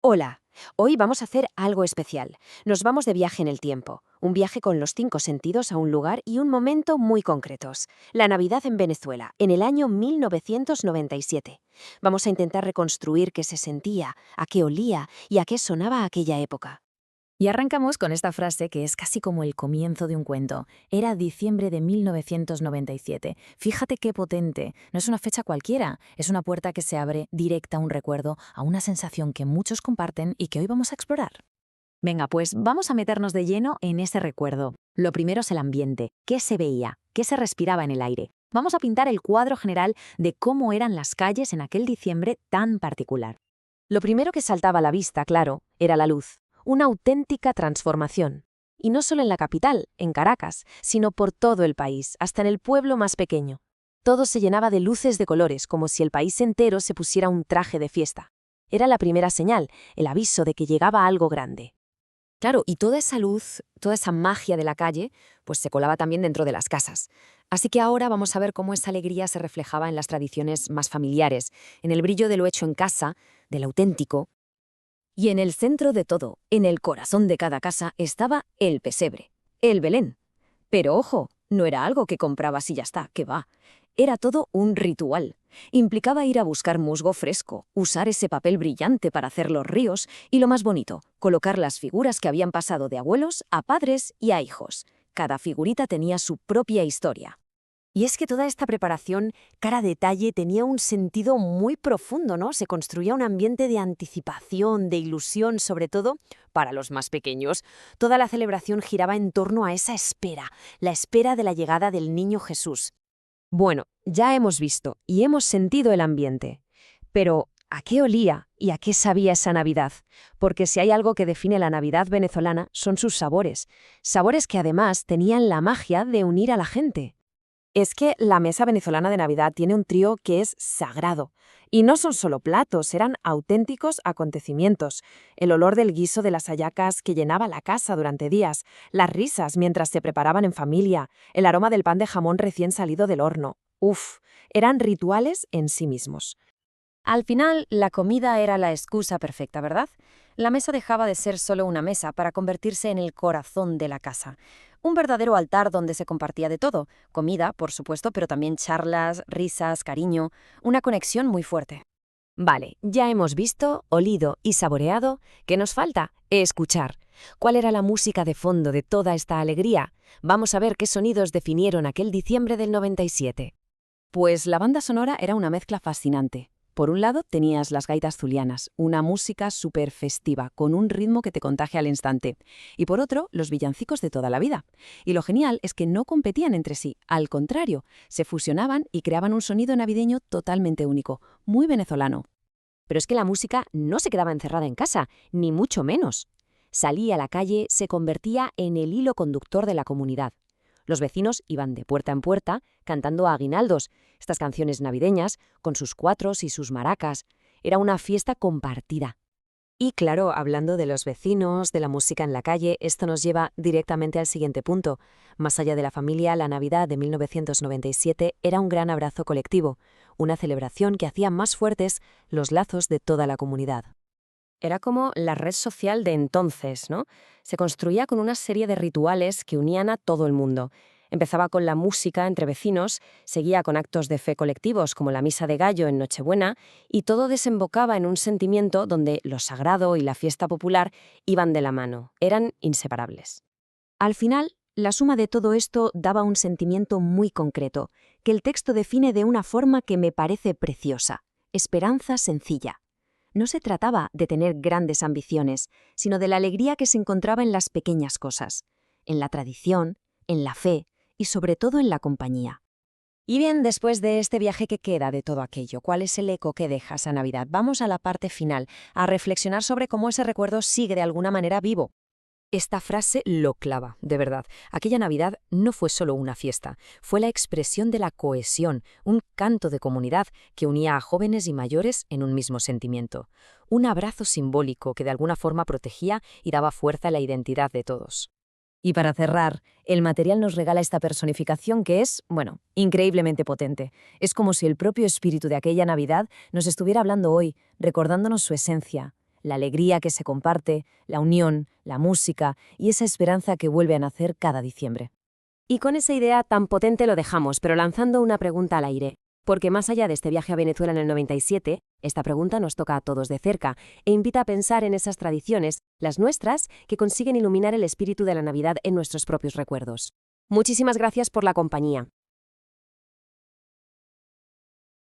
Hola, hoy vamos a hacer algo especial. Nos vamos de viaje en el tiempo, un viaje con los 5 sentidos a un lugar y un momento muy concretos. La Navidad en Venezuela, en el año 1997. Vamos a intentar reconstruir qué se sentía, a qué olía y a qué sonaba aquella época. Y arrancamos con esta frase que es casi como el comienzo de un cuento. Era diciembre de 1997. Fíjate qué potente. No es una fecha cualquiera, es una puerta que se abre directa a un recuerdo, a una sensación que muchos comparten y que hoy vamos a explorar. Venga, pues vamos a meternos de lleno en ese recuerdo. Lo primero es el ambiente. ¿Qué se veía? ¿Qué se respiraba en el aire? Vamos a pintar el cuadro general de cómo eran las calles en aquel diciembre tan particular. Lo primero que saltaba a la vista, claro, era la luz. Una auténtica transformación. Y no solo en la capital, en Caracas, sino por todo el país, hasta en el pueblo más pequeño. Todo se llenaba de luces de colores, como si el país entero se pusiera un traje de fiesta. Era la primera señal, el aviso de que llegaba algo grande. Claro, y toda esa luz, toda esa magia de la calle, pues se colaba también dentro de las casas. Así que ahora vamos a ver cómo esa alegría se reflejaba en las tradiciones más familiares, en el brillo de lo hecho en casa, del auténtico. Y en el centro de todo, en el corazón de cada casa, estaba el pesebre, el Belén. Pero ojo, no era algo que comprabas y ya está, que va. Era todo un ritual. Implicaba ir a buscar musgo fresco, usar ese papel brillante para hacer los ríos y, lo más bonito, colocar las figuras que habían pasado de abuelos a padres y a hijos. Cada figurita tenía su propia historia. Y es que toda esta preparación, cada detalle, tenía un sentido muy profundo, ¿no? Se construía un ambiente de anticipación, de ilusión, sobre todo para los más pequeños. Toda la celebración giraba en torno a esa espera, la espera de la llegada del niño Jesús. Bueno, ya hemos visto y hemos sentido el ambiente. Pero, ¿a qué olía y a qué sabía esa Navidad? Porque si hay algo que define la Navidad venezolana son sus sabores. Sabores que además tenían la magia de unir a la gente. Es que la mesa venezolana de Navidad tiene un trío que es sagrado. Y no son solo platos, eran auténticos acontecimientos. El olor del guiso de las hallacas que llenaba la casa durante días, las risas mientras se preparaban en familia, el aroma del pan de jamón recién salido del horno. Uf, eran rituales en sí mismos. Al final, la comida era la excusa perfecta, ¿verdad? La mesa dejaba de ser solo una mesa para convertirse en el corazón de la casa. Un verdadero altar donde se compartía de todo. Comida, por supuesto, pero también charlas, risas, cariño. Una conexión muy fuerte. Vale, ya hemos visto, olido y saboreado. ¿Qué nos falta? Escuchar. ¿Cuál era la música de fondo de toda esta alegría? Vamos a ver qué sonidos definieron aquel diciembre del 97. Pues la banda sonora era una mezcla fascinante. Por un lado tenías las gaitas zulianas, una música súper festiva, con un ritmo que te contagia al instante. Y por otro, los villancicos de toda la vida. Y lo genial es que no competían entre sí, al contrario, se fusionaban y creaban un sonido navideño totalmente único, muy venezolano. Pero es que la música no se quedaba encerrada en casa, ni mucho menos. Salía a la calle, se convertía en el hilo conductor de la comunidad. Los vecinos iban de puerta en puerta cantando aguinaldos, estas canciones navideñas, con sus cuatros y sus maracas. Era una fiesta compartida. Y claro, hablando de los vecinos, de la música en la calle, esto nos lleva directamente al siguiente punto. Más allá de la familia, la Navidad de 1997 era un gran abrazo colectivo, una celebración que hacía más fuertes los lazos de toda la comunidad. Era como la red social de entonces, ¿no? Se construía con una serie de rituales que unían a todo el mundo. Empezaba con la música entre vecinos, seguía con actos de fe colectivos como la misa de gallo en Nochebuena, y todo desembocaba en un sentimiento donde lo sagrado y la fiesta popular iban de la mano, eran inseparables. Al final, la suma de todo esto daba un sentimiento muy concreto, que el texto define de una forma que me parece preciosa: esperanza sencilla. No se trataba de tener grandes ambiciones, sino de la alegría que se encontraba en las pequeñas cosas, en la tradición, en la fe y sobre todo en la compañía. Y bien, después de este viaje, ¿qué queda de todo aquello? ¿Cuál es el eco que deja esa Navidad? Vamos a la parte final, a reflexionar sobre cómo ese recuerdo sigue de alguna manera vivo. Esta frase lo clava, de verdad. Aquella Navidad no fue solo una fiesta, fue la expresión de la cohesión, un canto de comunidad que unía a jóvenes y mayores en un mismo sentimiento. Un abrazo simbólico que de alguna forma protegía y daba fuerza a la identidad de todos. Y para cerrar, el material nos regala esta personificación que es, bueno, increíblemente potente. Es como si el propio espíritu de aquella Navidad nos estuviera hablando hoy, recordándonos su esencia, la alegría que se comparte, la unión, la música y esa esperanza que vuelve a nacer cada diciembre. Y con esa idea tan potente lo dejamos, pero lanzando una pregunta al aire. Porque más allá de este viaje a Venezuela en el 97, esta pregunta nos toca a todos de cerca e invita a pensar en esas tradiciones, las nuestras, que consiguen iluminar el espíritu de la Navidad en nuestros propios recuerdos. Muchísimas gracias por la compañía.